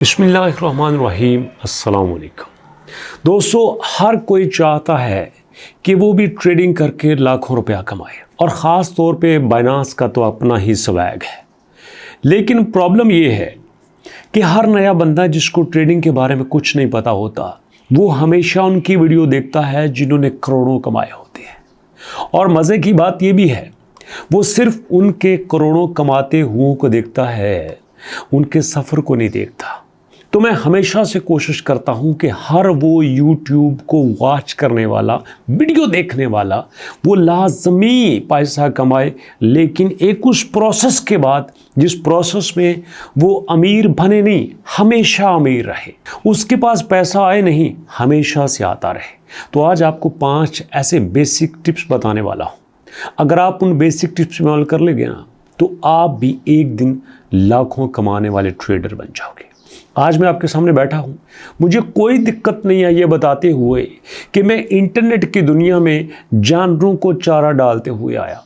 बिस्मिल्लाहिर्रहमानिर्रहीम अस्सलाम वालेकुम। दोस्तों, हर कोई चाहता है कि वो भी ट्रेडिंग करके लाखों रुपया कमाए और ख़ास तौर पे बाइनांस का तो अपना ही स्वैग है। लेकिन प्रॉब्लम ये है कि हर नया बंदा जिसको ट्रेडिंग के बारे में कुछ नहीं पता होता, वो हमेशा उनकी वीडियो देखता है जिन्होंने करोड़ों कमाए होते हैं। और मज़े की बात ये भी है, वो सिर्फ उनके करोड़ों कमाते हुओं को देखता है, उनके सफ़र को नहीं देखता। तो मैं हमेशा से कोशिश करता हूं कि हर वो YouTube को वॉच करने वाला, वीडियो देखने वाला, वो लाजमी पैसा कमाए, लेकिन एक उस प्रोसेस के बाद जिस प्रोसेस में वो अमीर बने नहीं, हमेशा अमीर रहे, उसके पास पैसा आए नहीं, हमेशा से आता रहे। तो आज आपको 5 ऐसे बेसिक टिप्स बताने वाला हूँ। अगर आप उन बेसिक टिप्स में अमल कर लेंगे ना, तो आप भी एक दिन लाखों कमाने वाले ट्रेडर बन जाओगे। आज मैं आपके सामने बैठा हूँ, मुझे कोई दिक्कत नहीं है ये बताते हुए कि मैं इंटरनेट की दुनिया में जानवरों को चारा डालते हुए आया।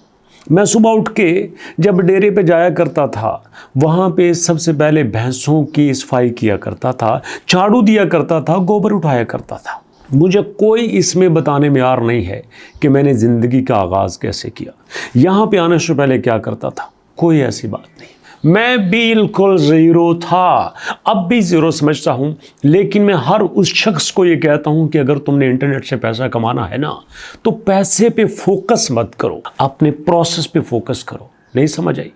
मैं सुबह उठ के जब डेरे पे जाया करता था, वहाँ पे सबसे पहले भैंसों की सफाई किया करता था, झाड़ू दिया करता था, गोबर उठाया करता था। मुझे कोई इसमें बताने में यार नहीं है कि मैंने ज़िंदगी का आगाज़ कैसे किया, यहाँ पे आने से पहले क्या करता था, कोई ऐसी बात नहीं। मैं बिल्कुल ज़ीरो था, अब भी ज़ीरो समझता हूँ। लेकिन मैं हर उस शख्स को ये कहता हूँ कि अगर तुमने इंटरनेट से पैसा कमाना है ना, तो पैसे पे फोकस मत करो, अपने प्रोसेस पे फोकस करो। नहीं समझ आई?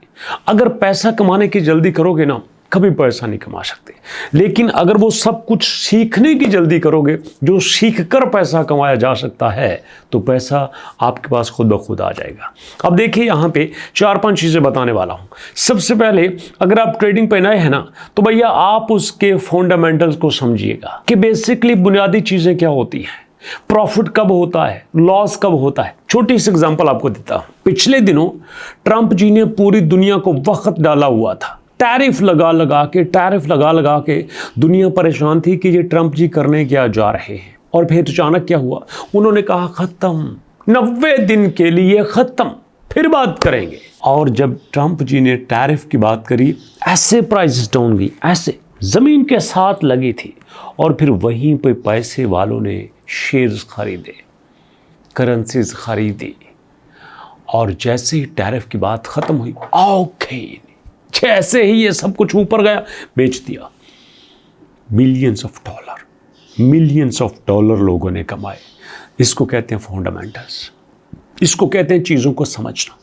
अगर पैसा कमाने की जल्दी करोगे ना, कभी पैसा नहीं कमा सकते। लेकिन अगर वो सब कुछ सीखने की जल्दी करोगे, जो सीख कर पैसा कमाया जा सकता है, तो पैसा आपके पास खुद ब खुद आ जाएगा। अब देखिए, यहाँ पे 4-5 चीज़ें बताने वाला हूँ। सबसे पहले, अगर आप ट्रेडिंग पे नए हैं ना, तो भैया आप उसके फंडामेंटल्स को समझिएगा कि बेसिकली बुनियादी चीज़ें क्या होती हैं, प्रॉफिट कब होता है, लॉस कब होता है। छोटी सी एग्जांपल आपको देता हूं। पिछले दिनों ट्रंप जी ने पूरी दुनिया को वक्त डाला हुआ था, टैरिफ लगा लगा के दुनिया परेशान थी कि ये ट्रंप जी करने क्या जा रहे हैं। और फिर अचानक क्या हुआ, उन्होंने कहा खत्म, 90 दिन के लिए खत्म, फिर बात करेंगे। और जब ट्रंप जी ने टैरिफ की बात करी, ऐसे प्राइसेस डाउन गई, ऐसे जमीन के साथ लगी थी। और फिर वहीं पे पैसे वालों ने शेयर्स खरीदे, करेंसीज खरीदी, और जैसे ही टैरिफ की बात खत्म हुई, ओके, जैसे ही ये सब कुछ ऊपर गया, बेच दिया। मिलियंस ऑफ डॉलर लोगों ने कमाए। इसको कहते हैं फंडामेंटल्स, इसको कहते हैं चीज़ों को समझना।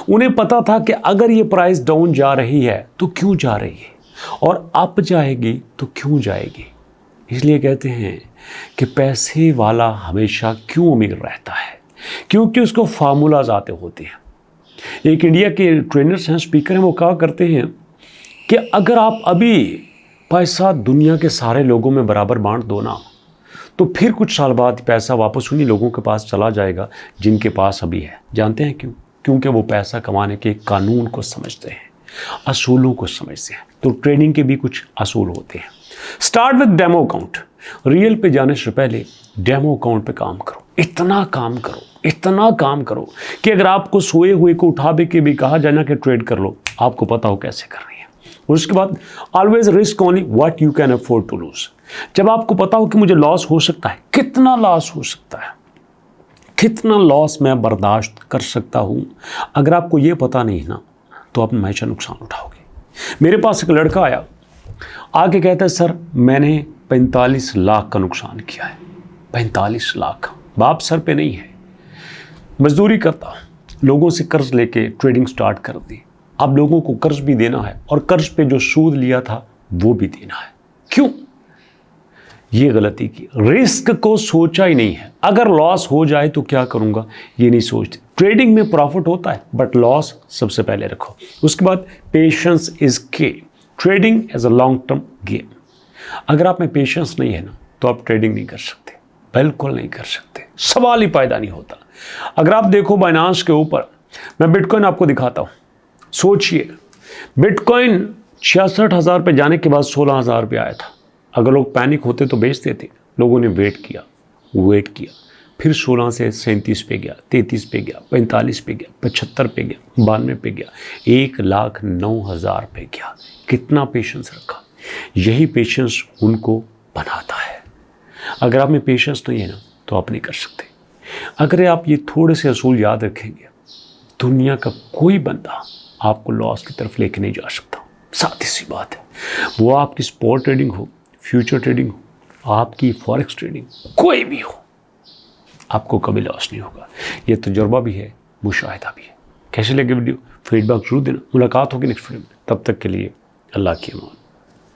उन्हें पता था कि अगर ये प्राइस डाउन जा रही है तो क्यों जा रही है, और अप जाएगी तो क्यों जाएगी। इसलिए कहते हैं कि पैसे वाला हमेशा क्यों अमीर रहता है, क्योंकि उसको फार्मूलाज आते होते हैं। एक इंडिया के ट्रेनर्स हैं, स्पीकर हैं, वो कहा करते हैं कि अगर आप अभी पैसा दुनिया के सारे लोगों में बराबर बांट दो ना, तो फिर कुछ साल बाद पैसा वापस उन्हीं लोगों के पास चला जाएगा जिनके पास अभी है। जानते हैं क्यों? क्योंकि वो पैसा कमाने के कानून को समझते हैं, असूलों को समझते हैं। तो ट्रेडिंग के भी कुछ असूल होते हैं। Start with demo account. Real पे जाने से पहले डेमो अकाउंट पे काम करो। इतना काम करो कि अगर आपको सोए हुए को उठा के भी कहा जाए ना कि ट्रेड कर लो, आपको पता हो कैसे करनी है। उसके बाद always risk only what you can afford to lose. जब आपको पता हो कि मुझे लॉस हो सकता है, कितना लॉस हो सकता है, कितना लॉस मैं बर्दाश्त कर सकता हूँ, अगर आपको ये पता नहीं ना, तो आप हमेशा नुकसान उठाओगे। मेरे पास एक लड़का आया, आके कहता है सर मैंने 45 लाख का नुकसान किया है। 45 लाख, बाप सर पे नहीं है, मजदूरी करता, लोगों से कर्ज लेके ट्रेडिंग स्टार्ट कर दी। अब लोगों को कर्ज भी देना है, और कर्ज पे जो सूद लिया था वो भी देना है। क्यों ये गलती की? रिस्क को सोचा ही नहीं है। अगर लॉस हो जाए तो क्या करूंगा, ये नहीं सोचते। ट्रेडिंग में प्रॉफिट होता है, बट लॉस सबसे पहले रखो। उसके बाद patience is key. Trading as a long term game. अगर आप में पेशेंस नहीं है ना, तो आप ट्रेडिंग नहीं कर सकते, बिल्कुल नहीं कर सकते, सवाल ही पैदा नहीं होता। अगर आप देखो बाइनांस के ऊपर, मैं बिटकॉइन आपको दिखाता हूँ। सोचिए, बिटकॉइन 66,000 पे जाने के बाद 16,000 पे आया था। अगर लोग पैनिक होते तो बेचते थे। लोगों ने वेट किया, फिर 16 से 37 पे गया, 33 पे गया, 45 पे गया, 75 पे गया, 92 पे गया, 1,09,000 पे गया। कितना पेशेंस रखा। यही पेशेंस उनको बनाता है। अगर आप में पेशेंस नहीं है ना तो आप नहीं कर सकते। अगर आप ये थोड़े से असूल याद रखेंगे, दुनिया का कोई बंदा आपको लॉस की तरफ लेके नहीं जा सकता। साथ ही सी बात है, वो आपकी स्पॉट ट्रेडिंग हो, फ्यूचर ट्रेडिंग हो, आपकी फॉरेक्स ट्रेडिंग, कोई भी हो, आपको कभी लॉस नहीं होगा। ये तजुर्बा भी है, मुशाहिदा भी है। कैसे लगे वीडियो, फीडबैक जरूर देना। मुलाकात होगी नेक्स्ट वीडियो में, तब तक के लिए अल्लाह की अमान।